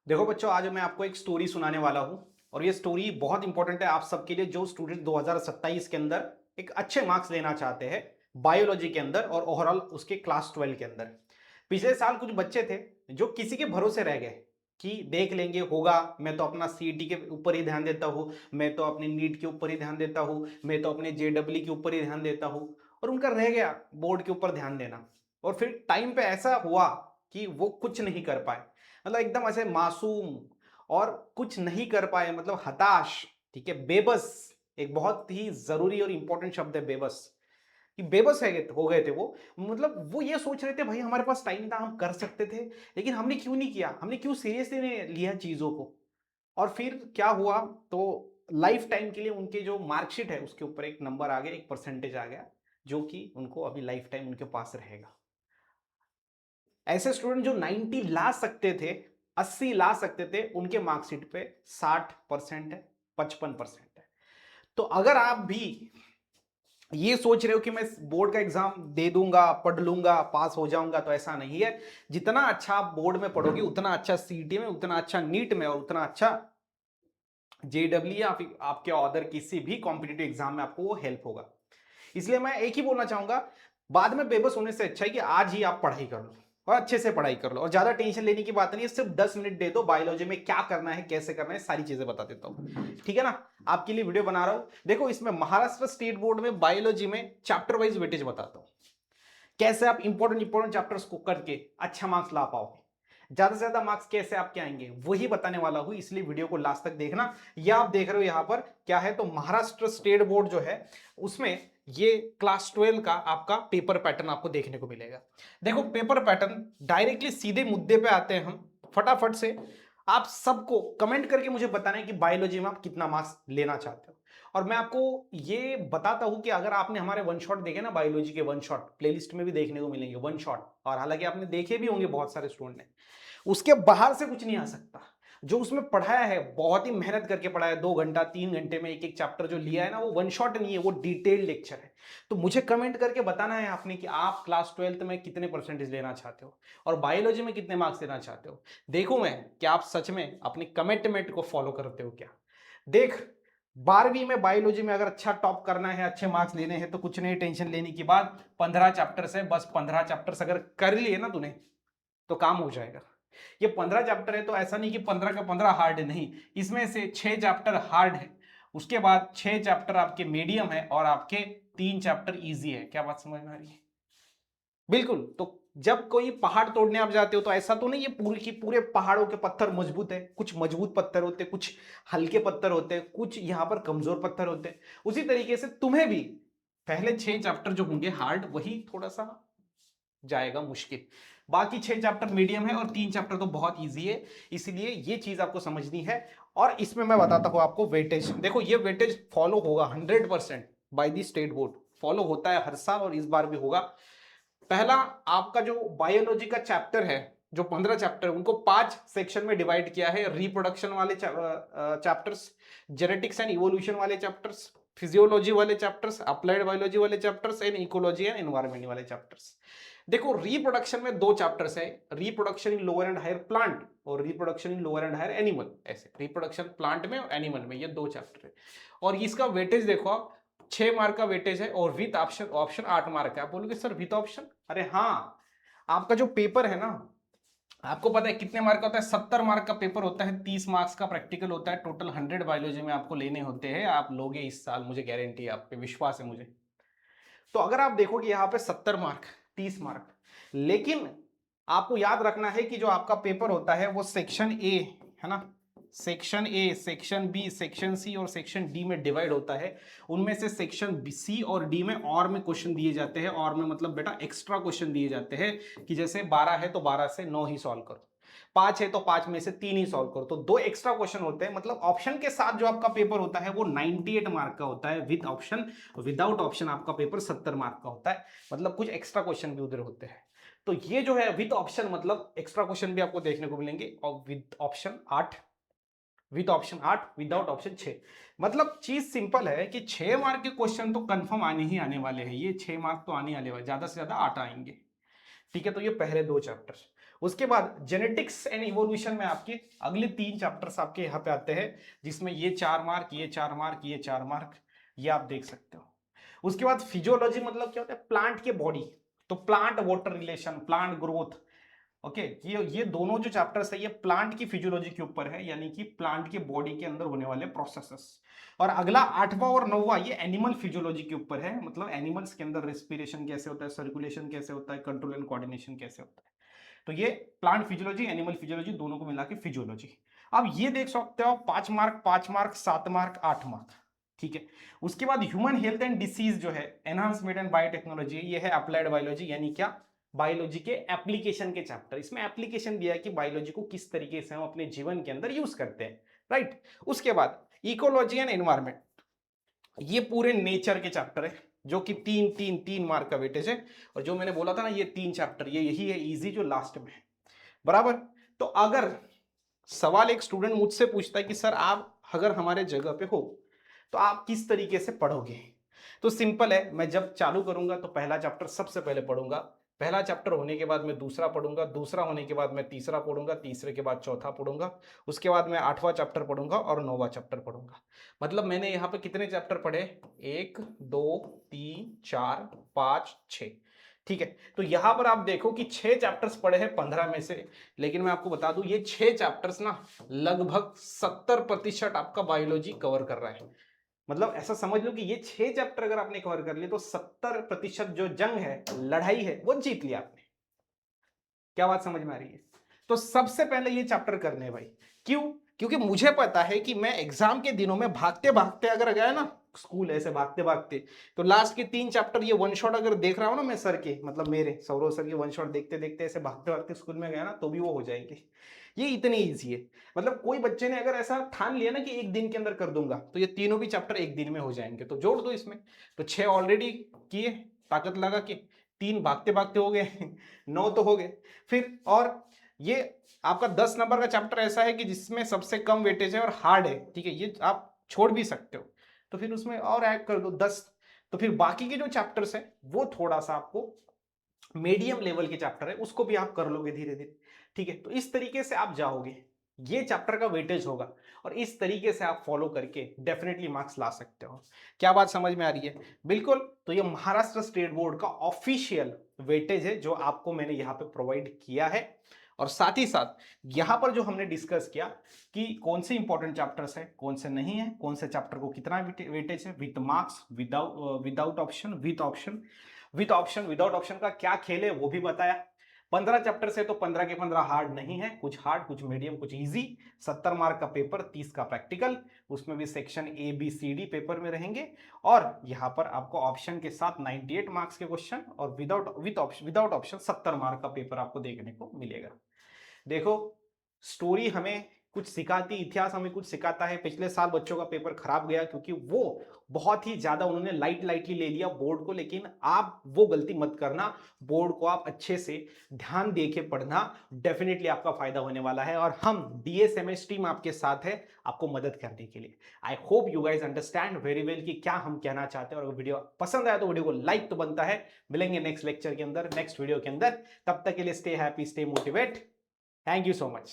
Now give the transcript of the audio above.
देखो बच्चों, आज मैं आपको एक स्टोरी सुनाने वाला हूँ और ये स्टोरी बहुत इंपॉर्टेंट है आप सबके लिए जो स्टूडेंट 2027 के अंदर एक अच्छे मार्क्स लेना चाहते हैं बायोलॉजी के अंदर और ओवरऑल उसके क्लास 12 के अंदर। पिछले साल कुछ बच्चे थे जो किसी के भरोसे रह गए कि देख लेंगे होगा, मैं तो अपना सीईटी के ऊपर ही ध्यान देता हूँ, मैं तो अपनी नीट के ऊपर ही ध्यान देता हूँ, मैं तो अपने जेडब्ल्यू के ऊपर ही ध्यान देता हूँ, और उनका रह गया बोर्ड के ऊपर ध्यान देना। और फिर टाइम पे ऐसा हुआ कि वो कुछ नहीं कर पाए, मतलब एकदम ऐसे मासूम और कुछ नहीं कर पाए, मतलब हताश, ठीक है, बेबस। एक बहुत ही जरूरी और इंपॉर्टेंट शब्द है बेबस, कि बेबस है हो गए थे वो। मतलब वो ये सोच रहे थे भाई हमारे पास टाइम था, हम कर सकते थे, लेकिन हमने क्यों नहीं किया, हमने क्यों सीरियसली नहीं लिया चीजों को। और फिर क्या हुआ, तो लाइफ टाइम के लिए उनके जो मार्कशीट है उसके ऊपर एक नंबर आ गया, एक परसेंटेज आ गया, जो कि उनको अभी लाइफ टाइम उनके पास रहेगा। ऐसे स्टूडेंट जो 90 ला सकते थे, 80 ला सकते थे, उनके मार्कशीट पे 60% है, 55% है। तो अगर आप भी ये सोच रहे हो कि मैं बोर्ड का एग्जाम दे दूंगा, पढ़ लूंगा, पास हो जाऊंगा, तो ऐसा नहीं है। जितना अच्छा आप बोर्ड में पढ़ोगे उतना अच्छा सीईटी में, उतना अच्छा नीट में, और उतना अच्छा जेडब्ल्यू या फिर आपके अदर किसी भी कॉम्पिटिटिव एग्जाम में आपको वो हेल्प होगा। इसलिए मैं एक ही बोलना चाहूंगा, बाद में बेबस होने से अच्छा है कि आज ही आप पढ़ाई कर लो और अच्छे से पढ़ाई कर लो, और ज्यादा टेंशन लेने की बात नहीं है। सिर्फ 10 मिनट दे दो, बायोलॉजी में क्या करना है, कैसे करना है, सारी चीजें बता देता हूं, ठीक है ना। आपके लिए वीडियो बना रहा हूं। देखो, इसमें महाराष्ट्र स्टेट बोर्ड में बायोलॉजी में चैप्टर वाइज वेटेज बताता हूं, कैसे आप इंपॉर्टेंट इंपॉर्टेंट चैप्टर्स को करके अच्छा मार्क्स ला पाओगे, ज्यादा से ज्यादा मार्क्स कैसे आपके आएंगे, वही बताने वाला हूं। इसलिए वीडियो को लास्ट तक देखना। या आप देख रहे हो यहां पर क्या है, तो महाराष्ट्र स्टेट बोर्ड जो है उसमें ये क्लास 12 का आपका पेपर पैटर्न आपको देखने को मिलेगा। देखो, पेपर पैटर्न डायरेक्टली सीधे मुद्दे पे आते हैं हम फटाफट से। आप सबको कमेंट करके मुझे बताना है कि बायोलॉजी में आप कितना मार्क्स लेना चाहते हो। और मैं आपको ये बताता हूं कि अगर आपने हमारे वन शॉट देखे ना, बायोलॉजी के वन शॉट प्लेलिस्ट में भी देखने को मिलेंगे वन शॉट, और हालांकि आपने देखे भी होंगे बहुत सारे स्टूडेंट ने, उसके बाहर से कुछ नहीं आ सकता। जो उसमें पढ़ाया है, बहुत ही मेहनत करके पढ़ाया है, 2 घंटा 3 घंटे में एक एक चैप्टर जो लिया है ना, वो वन शॉट नहीं है, वो डिटेल्ड लेक्चर है। तो मुझे कमेंट करके बताना है आपने कि आप क्लास 12th में कितने परसेंटेज लेना चाहते हो और बायोलॉजी में कितने मार्क्स लेना चाहते हो। देखूं मैं कि आप सच में अपने कमिटमेंट को फॉलो करते हो क्या। देख, 12वीं में बायोलॉजी में अगर अच्छा टॉप करना है, अच्छे मार्क्स लेने हैं, तो कुछ नहीं टेंशन लेने की बात। 15 चैप्टर्स है, बस 15 चैप्टर्स अगर कर लिए ना तूने, तो काम हो जाएगा। ये 15 चैप्टर है, तो ऐसा नहीं कि 15 का 15 हार्ड है, नहीं। इसमें से 6 चैप्टर हार्ड है, उसके बाद 6 चैप्टर आपके मीडियम है, और आपके 3 चैप्टर इजी है। क्या बात समझ में आ रही है? बिल्कुल। तो जब कोई पहाड़ तोड़ने आप जाते हो, तो ऐसा तो नहीं ये पूरी की पूरे पहाड़ों के पत्थर मजबूत है, कुछ मजबूत पत्थर होते हैं, कुछ हल्के पत्थर होते हैं, कुछ यहां पर कमजोर पत्थर होते हैं। उसी तरीके से तुम्हें भी पहले 6 चैप्टर जो होंगे हार्ड, वही थोड़ा सा जाएगा मुश्किल। बाकी 6 चैप्टर मीडियम है और 3 चैप्टर तो बहुत इजी है। इसलिए ये चीज आपको समझनी है। और इसमें मैं बताता हूं आपको वेटेज। देखो, ये वेटेज फॉलो होगा 100% by the state board, follow होता है हर साल और इस बार भी होगा। पहला, आपका जो बायोलॉजी का चैप्टर है, जो 15 चैप्टर, उनको 5 सेक्शन में डिवाइड किया है। रिप्रोडक्शन वाले चैप्टर्स, जेनेटिक्स एंड इवोल्यूशन वाले चैप्टर्स, फिजियोलॉजी वाले चैप्टर्स, अप्लाइड बायोलॉजी वाले chapters and ecology and environment वाले चैप्टर्स। देखो, रिप्रोडक्शन में 2 चैप्टर्स है, reproduction in lower and higher plant और reproduction in lower and higher animal. ऐसे रिप्रोडक्शन प्लांट में और एनिमल में, ये 2 चैप्टर है। और इसका वेटेज देखो आप, 6 मार्क का वेटेज है, और विथ ऑप्शन ऑप्शन 8 मार्क है। आप बोलोगे सर विथ ऑप्शन? अरे हाँ, आपका जो पेपर है ना, आपको पता है कितने मार्क का होता है? 70 मार्क का पेपर होता है, 30 मार्क्स का प्रैक्टिकल होता है, टोटल 100 बायोलॉजी में आपको लेने होते हैं। आप लोगे इस साल, मुझे गारंटी है, आप पे विश्वास है मुझे। तो अगर आप देखोगे यहाँ पे 70 मार्क, 30 मार्क, लेकिन आपको याद रखना है कि जो आपका पेपर होता है वो सेक्शन ए, है ना, section A, section B, section C और सेक्शन डी में डिवाइड होता है। उनमें से सेक्शन सी और डी में और में क्वेश्चन दिए जाते हैं, और में मतलब बेटा एक्स्ट्रा क्वेश्चन दिए जाते हैं, कि जैसे 12 है तो 12 से 9 ही सॉल्व करो, 5 है तो 5 में से 3 ही सॉल्व करो। तो 2 एक्स्ट्रा क्वेश्चन होते हैं। मतलब ऑप्शन के साथ जो आपका पेपर होता है वो 98 मार्क का होता है, विद ऑप्शन। विदाउट ऑप्शन आपका पेपर 70 मार्क का होता है, मतलब कुछ एक्स्ट्रा क्वेश्चन भी उधर होते हैं। तो ये जो है विद ऑप्शन, मतलब एक्स्ट्रा क्वेश्चन भी आपको देखने को मिलेंगे, और with option 8, with option 8, without option 6। मतलब चीज सिंपल है कि 6 मार्क के क्वेश्चन तो कंफर्म आने ही आने वाले हैं, ये 6 मार्क तो आने वाले, ज्यादा से ज्यादा 8 आएंगे, ठीक है। तो ये पहले 2 चैप्टर। उसके बाद जेनेटिक्स एंड इवोल्यूशन में आपके अगले 3 चैप्टर्स आपके यहाँ पे आते हैं, जिसमें ये 4 मार्क, ये 4 मार्क, ये 4 मार्क, ये आप देख सकते हो। उसके बाद फिजियोलॉजी मतलब क्या होता है, प्लांट के बॉडी, तो plant water relation, plant growth, okay. ये दोनों जो चैप्टर्स है ये प्लांट की फिजियोलॉजी के ऊपर है, यानी कि प्लांट के बॉडी के अंदर होने वाले प्रोसेसेस। और अगला 8वां और 9वां ये एनिमल फिजियोलॉजी के ऊपर है, मतलब एनिमल्स के अंदर रेस्पिरेशन कैसे होता है, सर्कुलेशन कैसे होता है, कंट्रोल एंड कोऑर्डिनेशन कैसे होता है। तो ये प्लांट फिजियोलॉजी, एनिमल फिजियोलॉजी दोनों को मिला के फिजियोलॉजी। अब ये देख सकते हो 5 मार्क, 5 मार्क, 7 मार्क, 8 मार्क, ठीक है। उसके बाद ह्यूमन हेल्थ एंड डिसीज जो है, एनहांसमेंट एंड बायोटेक्नोलॉजी, ये है अप्लाइड बायोलॉजी, यानी क्या, बायोलॉजी के एप्लीकेशन के चैप्टर। इसमें एप्लीकेशन दिया है कि बायोलॉजी को किस तरीके से हम अपने जीवन के अंदर यूज करते हैं, राइट। उसके बाद इकोलॉजी एंड एनवायरमेंट, ये पूरे नेचर के चैप्टर है, जो कि 3 मार्क का वेटेज है। और जो मैंने बोला था ना, ये 3 चैप्टर, ये यही है इजी जो लास्ट में है, बराबर। तो अगर सवाल एक स्टूडेंट मुझसे पूछता है कि सर आप अगर हमारे जगह पे हो तो आप किस तरीके से पढ़ोगे, तो सिंपल है, मैं जब चालू करूंगा तो पहला चैप्टर सबसे पहले पढ़ूंगा, पहला चैप्टर होने के बाद मैं दूसरा पढ़ूंगा, दूसरा होने के बाद मैं तीसरा पढ़ूंगा, तीसरे के बाद चौथा पढ़ूंगा, उसके बाद मैं 8वां चैप्टर पढ़ूंगा और 9वां चैप्टर पढ़ूंगा। मतलब मैंने यहाँ पे कितने चैप्टर पढ़े, 1 2 3 4 5 6, ठीक है। तो यहां पर आप देखो कि 6 चैप्टर्स पढ़े हैं 15 में से, लेकिन मैं आपको बता दूं ये 6 चैप्टर्स ना लगभग 70% आपका बायोलॉजी कवर कर रहा है। मतलब ऐसा समझ लो कि ये 6 चैप्टर अगर आपने कवर कर लिए तो 70% जो जंग है, लड़ाई है, वो जीत लिया आपने। क्या बात समझ में आ रही है? तो सबसे पहले ये चैप्टर करने हैं भाई। क्यों? क्योंकि मुझे पता है कि मैं एग्जाम के दिनों में भागते भागते अगर गया ना स्कूल, ऐसे भागते भागते, तो लास्ट के 3 चैप्टर ये वन शॉट अगर देख रहा हूं ना मैं सर के, मतलब मेरे सौरव सर के वन शॉट देखते देखते ऐसे भागते भागते स्कूल में गया ना, तो भी वो हो जाएंगे। ये इतनी ईजी है। मतलब कोई बच्चे ने अगर ऐसा ठान लिया ना कि एक दिन के अंदर कर दूंगा, तो ये तीनों भी चैप्टर एक दिन में हो जाएंगे। तो जोड़ दो इसमें, तो 6 ऑलरेडी किए ताकत लगा के, 3 भागते भागते हो गए 9 तो हो गए। फिर और ये आपका 10 नंबर का चैप्टर ऐसा है कि जिसमें सबसे कम वेटेज है और हार्ड है, ठीक है, ये आप छोड़ भी सकते हो, तो फिर उसमें और ऐड कर दो 10। तो फिर बाकी के जो चैप्टर्स हैं वो थोड़ा सा आपको मीडियम लेवल के चैप्टर है, उसको भी आप कर लोगे धीरे धीरे, ठीक है। तो इस तरीके से आप जाओगे, ये चैप्टर का वेटेज होगा, और इस तरीके से आप फॉलो करके डेफिनेटली मार्क्स ला सकते हो। क्या बात समझ में आ रही है? बिल्कुल। तो ये महाराष्ट्र स्टेट बोर्ड का ऑफिशियल वेटेज है जो आपको मैंने यहाँ पे प्रोवाइड किया है। और साथ ही साथ यहाँ पर जो हमने डिस्कस किया कि कौन से इंपॉर्टेंट चैप्टर्स है, कौन से नहीं है, कौन से चैप्टर को कितना वेटेज है, with marks, without option, with option, with option, without option का क्या खेल है वो भी बताया। 15 चैप्टर से तो 15 के 15 हार्ड नहीं है, कुछ हार्ड, कुछ मीडियम, कुछ इजी। 70 मार्क का पेपर, 30 का प्रैक्टिकल, उसमें भी section A B C D paper में रहेंगे। और यहाँ पर आपको ऑप्शन के साथ 98 मार्क्स के क्वेश्चन, और विदाउट ऑप्शन 70 मार्क का पेपर आपको देखने को मिलेगा। देखो, स्टोरी हमें कुछ सिखाती, इतिहास हमें कुछ सिखाता है। पिछले साल बच्चों का पेपर खराब गया क्योंकि वो बहुत ही ज्यादा उन्होंने लाइटली ले लिया बोर्ड को, लेकिन आप वो गलती मत करना। बोर्ड को आप अच्छे से ध्यान दे के पढ़ना, डेफिनेटली आपका फायदा होने वाला है। और हम DSMS टीम आपके साथ है आपको मदद करने के लिए। I hope you guys understand very well कि क्या हम कहना चाहते हैं। और वीडियो पसंद आया तो वीडियो को लाइक तो बनता है। मिलेंगे नेक्स्ट लेक्चर के अंदर, नेक्स्ट वीडियो के अंदर। तब तक के लिए stay happy, stay motivate. Thank you so much.